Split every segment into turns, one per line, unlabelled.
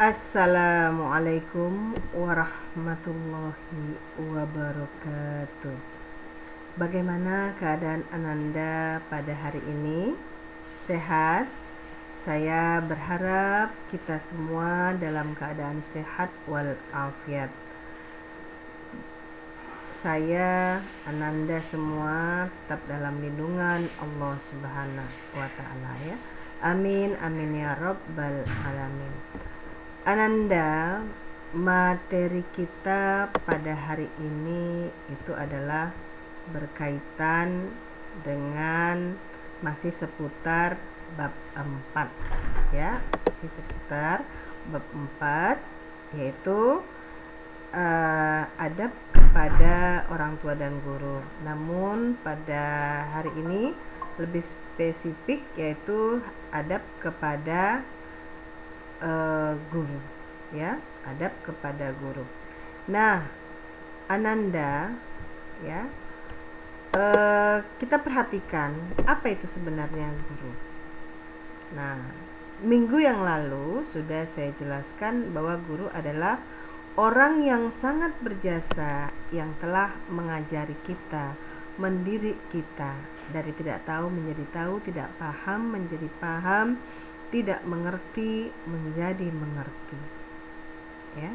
Assalamualaikum warahmatullahi wabarakatuh. Bagaimana keadaan Ananda pada hari ini? Sehat? Saya berharap kita semua dalam keadaan sehat walafiat. Saya, Ananda semua tetap dalam lindungan Allah Subhanahu wa Ta'ala, ya. Amin, amin ya Rabbal alamin. Ananda, materi kita pada hari ini itu adalah berkaitan dengan masih seputar bab 4, ya, masih seputar bab 4, yaitu adab kepada orang tua dan guru. Namun pada hari ini lebih spesifik, yaitu adab kepada guru, ya, adab kepada guru. Nah, Ananda, ya, kita perhatikan apa itu sebenarnya guru. Nah, minggu yang lalu sudah saya jelaskan bahwa guru adalah orang yang sangat berjasa, yang telah mengajari kita, mendidik kita dari tidak tahu menjadi tahu, tidak paham menjadi paham, tidak mengerti menjadi mengerti, ya.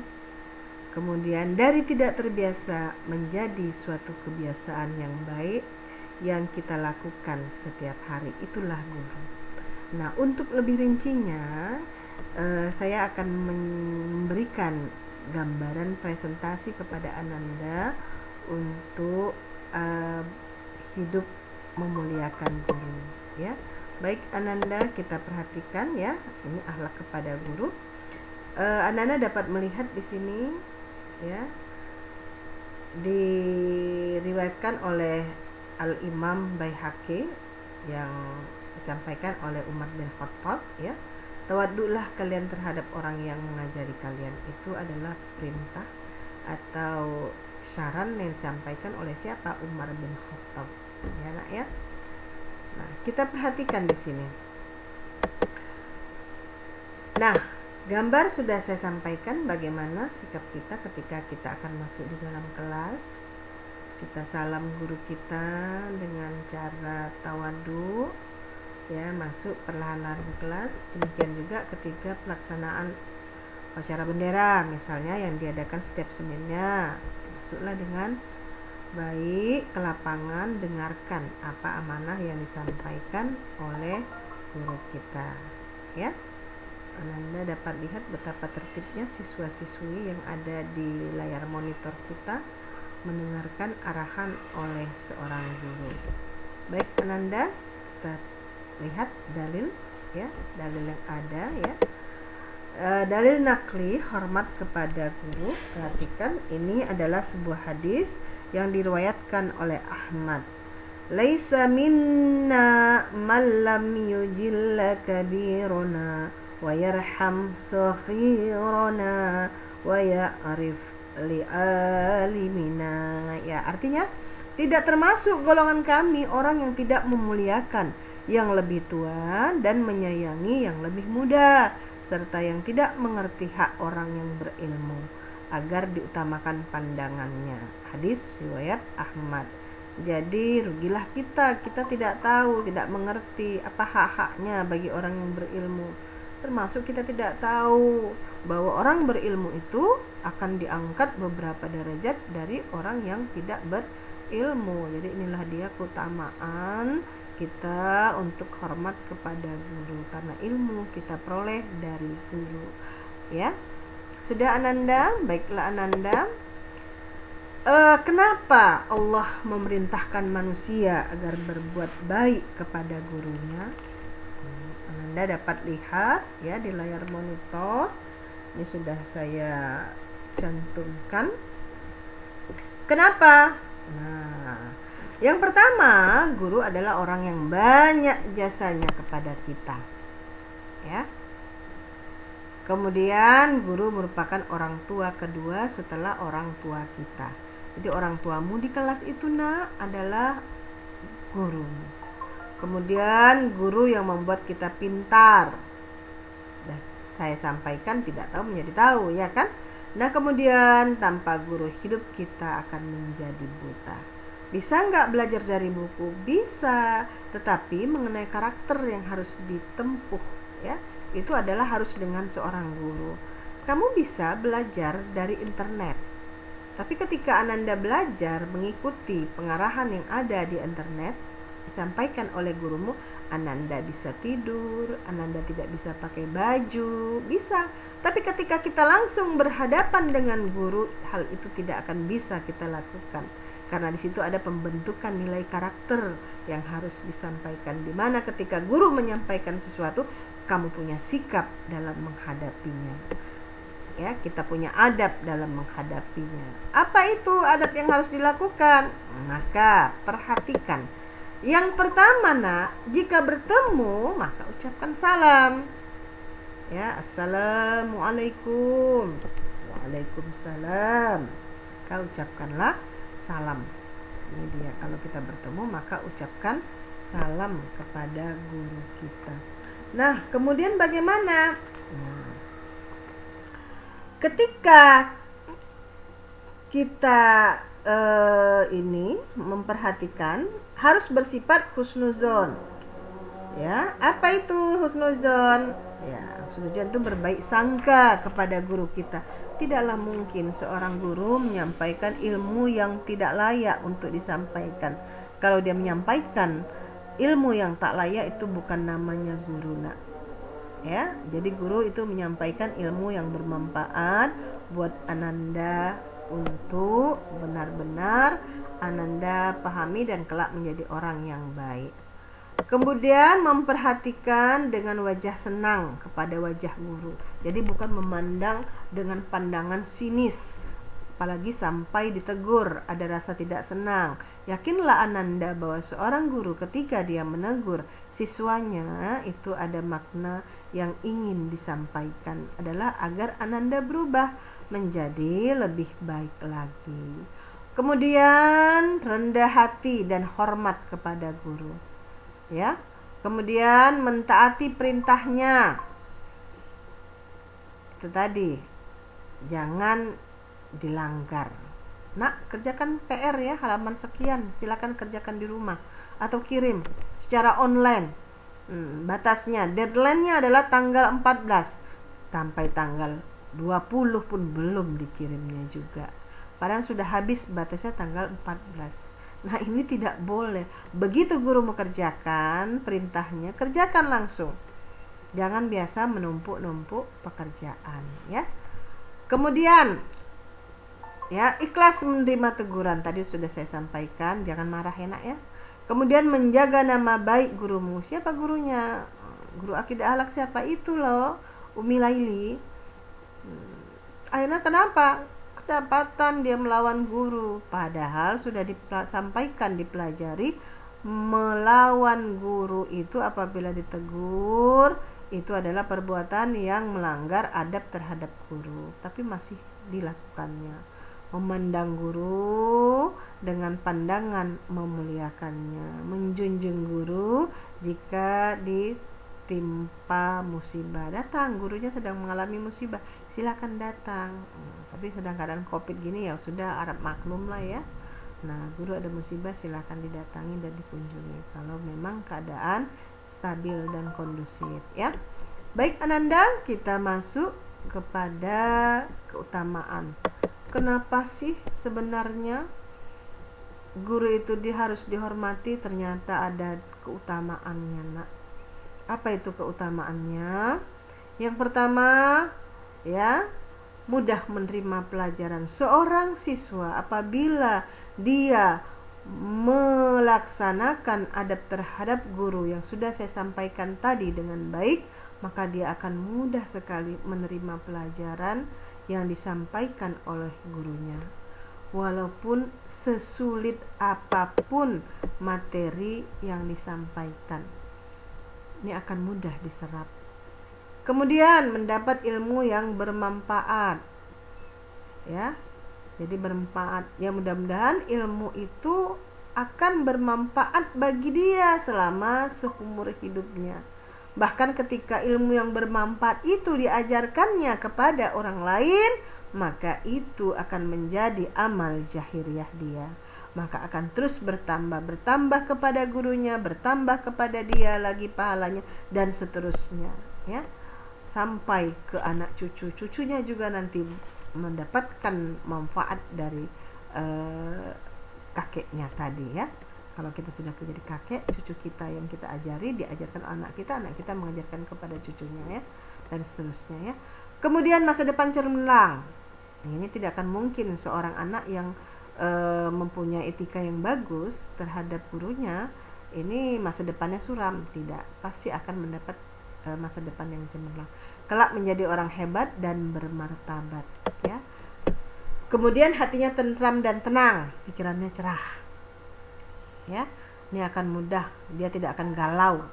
Kemudian dari tidak terbiasa menjadi suatu kebiasaan yang baik yang kita lakukan setiap hari, itulah guru. Nah, untuk lebih rincinya saya akan memberikan gambaran presentasi kepada Ananda untuk hidup memuliakan guru, ya. Baik Ananda, kita perhatikan, ya, ini akhlak kepada guru. Ananda dapat melihat di sini, ya, diriwayatkan oleh Al-Imam Baihaqi yang disampaikan oleh Umar bin Khattab, ya. Tawaddulah kalian terhadap orang yang mengajari kalian, itu adalah perintah atau saran yang disampaikan oleh siapa? Umar bin Khattab, ya nak, ya. Nah, kita perhatikan di sini. Nah, gambar sudah saya sampaikan bagaimana sikap kita ketika kita akan masuk di dalam kelas. Kita salam guru kita dengan cara tawadu, ya, masuk perlahan-lahan ke kelas. Demikian juga ketika pelaksanaan upacara bendera misalnya yang diadakan setiap Seninnya, masuklah dengan baik ke lapangan, dengarkan apa amanah yang disampaikan oleh guru kita, ya. Anda dapat lihat betapa tertibnya siswa-siswi yang ada di layar monitor kita mendengarkan arahan oleh seorang guru. Baik Ananda, kita lihat dalil, ya, dalil yang ada, ya. Dalil nakli, hormat kepada guru. Perhatikan, ini adalah sebuah hadis yang diriwayatkan oleh Ahmad. Laisa minna man lam yujilla kabiruna wa yarham saghirana wa ya'rif li'alimina. Ya, artinya tidak termasuk golongan kami orang yang tidak memuliakan yang lebih tua dan menyayangi yang lebih muda, serta yang tidak mengerti hak orang yang berilmu agar diutamakan pandangannya. Hadis riwayat Ahmad. Jadi rugilah kita tidak tahu, tidak mengerti apa hak-haknya bagi orang yang berilmu. Termasuk kita tidak tahu bahwa orang berilmu itu akan diangkat beberapa derajat dari orang yang tidak berilmu. Jadi inilah dia keutamaan kita untuk hormat kepada guru, karena ilmu kita peroleh dari guru, ya. Sudah Ananda? Baiklah Ananda. Kenapa Allah memerintahkan manusia agar berbuat baik kepada gurunya? Ananda dapat lihat, ya, di layar monitor. Ini sudah saya cantumkan. Kenapa? Nah, yang pertama, guru adalah orang yang banyak jasanya kepada kita, ya. Kemudian guru merupakan orang tua kedua setelah orang tua kita. Jadi orang tuamu di kelas itu, nak, adalah guru. Kemudian guru yang membuat kita pintar. saya sampaikan tidak tahu menjadi tahu, ya kan? Nah, kemudian tanpa guru hidup kita akan menjadi buta. Bisa nggak belajar dari buku? Bisa, tetapi mengenai karakter yang harus ditempuh, ya, itu adalah harus dengan seorang guru. Kamu bisa belajar dari internet, tapi ketika Ananda belajar mengikuti pengarahan yang ada di internet, disampaikan oleh gurumu, Ananda bisa tidur, Ananda tidak bisa pakai baju, bisa. Tapi ketika kita langsung berhadapan dengan guru, hal itu tidak akan bisa kita lakukan. Karena di situ ada pembentukan nilai karakter yang harus disampaikan. Di mana ketika guru menyampaikan sesuatu, kamu punya sikap dalam menghadapinya. Ya, kita punya adab dalam menghadapinya. Apa itu adab yang harus dilakukan? Maka perhatikan. Yang pertama, nak, jika bertemu maka ucapkan salam. Ya, assalamualaikum. Waalaikumsalam. Kau ucapkanlah salam. Ini dia, kalau kita bertemu maka ucapkan salam kepada guru kita. Nah, kemudian bagaimana? Nah, ketika kita ini memperhatikan, harus bersifat husnuzon. Ya, apa itu husnuzon? Ya, husnuzon itu berbaik sangka kepada guru kita. Tidaklah mungkin seorang guru menyampaikan ilmu yang tidak layak untuk disampaikan. Kalau dia menyampaikan ilmu yang tak layak, itu bukan namanya guru, nak. Ya, jadi guru itu menyampaikan ilmu yang bermanfaat buat Ananda untuk benar-benar Ananda pahami dan kelak menjadi orang yang baik. Kemudian memperhatikan dengan wajah senang kepada wajah guru. Jadi bukan memandang dengan pandangan sinis, apalagi sampai ditegur ada rasa tidak senang. Yakinlah Ananda bahwa seorang guru ketika dia menegur siswanya, itu ada makna yang ingin disampaikan, adalah agar Ananda berubah menjadi lebih baik lagi. Kemudian rendah hati dan hormat kepada guru. Ya. Kemudian mentaati perintahnya. Itu tadi, jangan dilanggar. Nak, kerjakan PR ya, halaman sekian, silakan kerjakan di rumah atau kirim secara online. Batasnya, deadline-nya adalah tanggal 14, sampai tanggal 20 pun belum dikirimnya juga. Padahal sudah habis batasnya tanggal 14. Nah, ini tidak boleh. Begitu guru mengerjakan perintahnya, kerjakan langsung. Jangan biasa menumpuk-numpuk pekerjaan, ya. Kemudian, ya, ikhlas menerima teguran. Tadi sudah saya sampaikan, jangan marah, enak ya. Kemudian menjaga nama baik gurumu. Siapa gurunya? Guru akidah akhlak siapa? Itu loh, Umi Laili. Akhirnya kenapa? Kedapatan dia melawan guru, padahal sudah disampaikan, dipelajari, melawan guru itu apabila ditegur itu adalah perbuatan yang melanggar adab terhadap guru, tapi masih dilakukannya. Memandang guru dengan pandangan memuliakannya, menjunjung guru jika ditimpa musibah. Datang, gurunya sedang mengalami musibah, silakan datang. Tapi sedang keadaan COVID gini, ya sudah, harap maklum lah ya. Nah, guru ada musibah, silakan didatangi dan dikunjungi kalau memang keadaan stabil dan kondusif, ya. Baik Ananda, kita masuk kepada keutamaan. Kenapa sih sebenarnya guru itu harus dihormati? Ternyata ada keutamaannya, nak. Apa itu keutamaannya? Yang pertama, ya, mudah menerima pelajaran. Seorang siswa apabila dia melaksanakan adab terhadap guru yang sudah saya sampaikan tadi dengan baik, maka dia akan mudah sekali menerima pelajaran yang disampaikan oleh gurunya. Walaupun sesulit apapun materi yang disampaikan, ini akan mudah diserap. Kemudian mendapat ilmu yang bermanfaat. Ya. Jadi bermanfaat. Ya, mudah-mudahan ilmu itu akan bermanfaat bagi dia selama seumur hidupnya. Bahkan ketika ilmu yang bermanfaat itu diajarkannya kepada orang lain, maka itu akan menjadi amal jahiliyah dia. Maka akan terus bertambah kepada gurunya, bertambah kepada dia lagi pahalanya, dan seterusnya, ya, sampai ke anak cucunya juga nanti mendapatkan manfaat dari kakeknya tadi, ya. Kalau kita sudah menjadi kakek, cucu kita yang kita ajari diajarkan anak kita mengajarkan kepada cucunya, ya, dan seterusnya, ya. Kemudian masa depan cemerlang. Ini tidak akan mungkin seorang anak yang mempunyai etika yang bagus terhadap gurunya, ini masa depannya suram. Tidak, pasti akan mendapat masa depan yang cemerlang. Kelak menjadi orang hebat dan bermartabat, ya. Kemudian hatinya tentram dan tenang, pikirannya cerah, ya. Ini akan mudah, dia tidak akan galau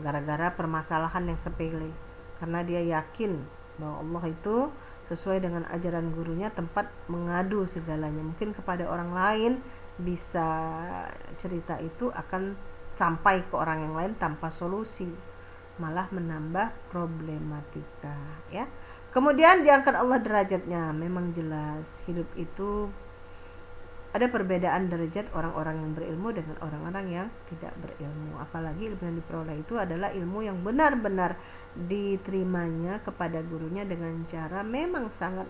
gara-gara permasalahan yang sepele, karena dia yakin bahwa Allah itu sesuai dengan ajaran gurunya tempat mengadu segalanya. Mungkin kepada orang lain bisa cerita itu akan sampai ke orang yang lain tanpa solusi, malah menambah problematika, ya. Kemudian diangkat Allah derajatnya. Memang jelas hidup itu ada perbedaan derajat orang-orang yang berilmu dengan orang-orang yang tidak berilmu. Apalagi ilmu yang diperoleh itu adalah ilmu yang benar-benar diterimanya kepada gurunya dengan cara memang sangat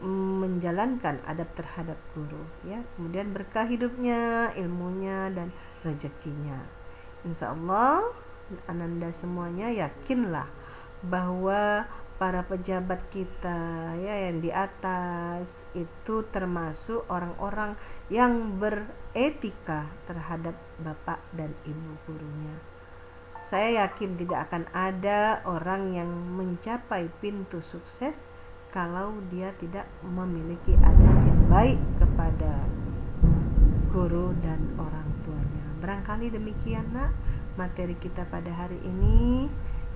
menjalankan adab terhadap guru, ya. Kemudian berkah hidupnya, ilmunya, dan rezekinya. Insya Allah Ananda semuanya yakinlah bahwa para pejabat kita, ya, yang di atas itu termasuk orang-orang yang beretika terhadap bapak dan ibu gurunya. Saya yakin tidak akan ada orang yang mencapai pintu sukses kalau dia tidak memiliki adab yang baik kepada guru dan orang tuanya. Barangkali demikian, nak, materi kita pada hari ini.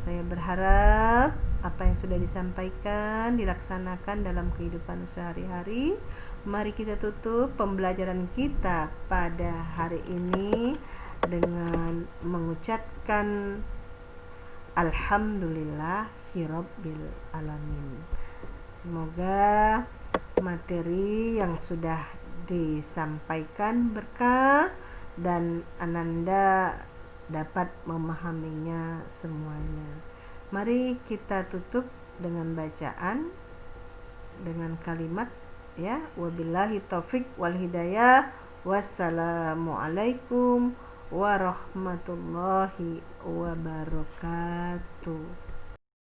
Saya berharap apa yang sudah disampaikan dilaksanakan dalam kehidupan sehari-hari. Mari kita tutup pembelajaran kita pada hari ini dengan mengucapkan Alhamdulillahirabbil alamin. Semoga materi yang sudah disampaikan berkah dan Ananda dapat memahaminya semuanya. Mari kita tutup dengan bacaan, dengan kalimat, ya, wabillahi taufik wal hidayah. Wassalamualaikum warahmatullahi wabarakatuh.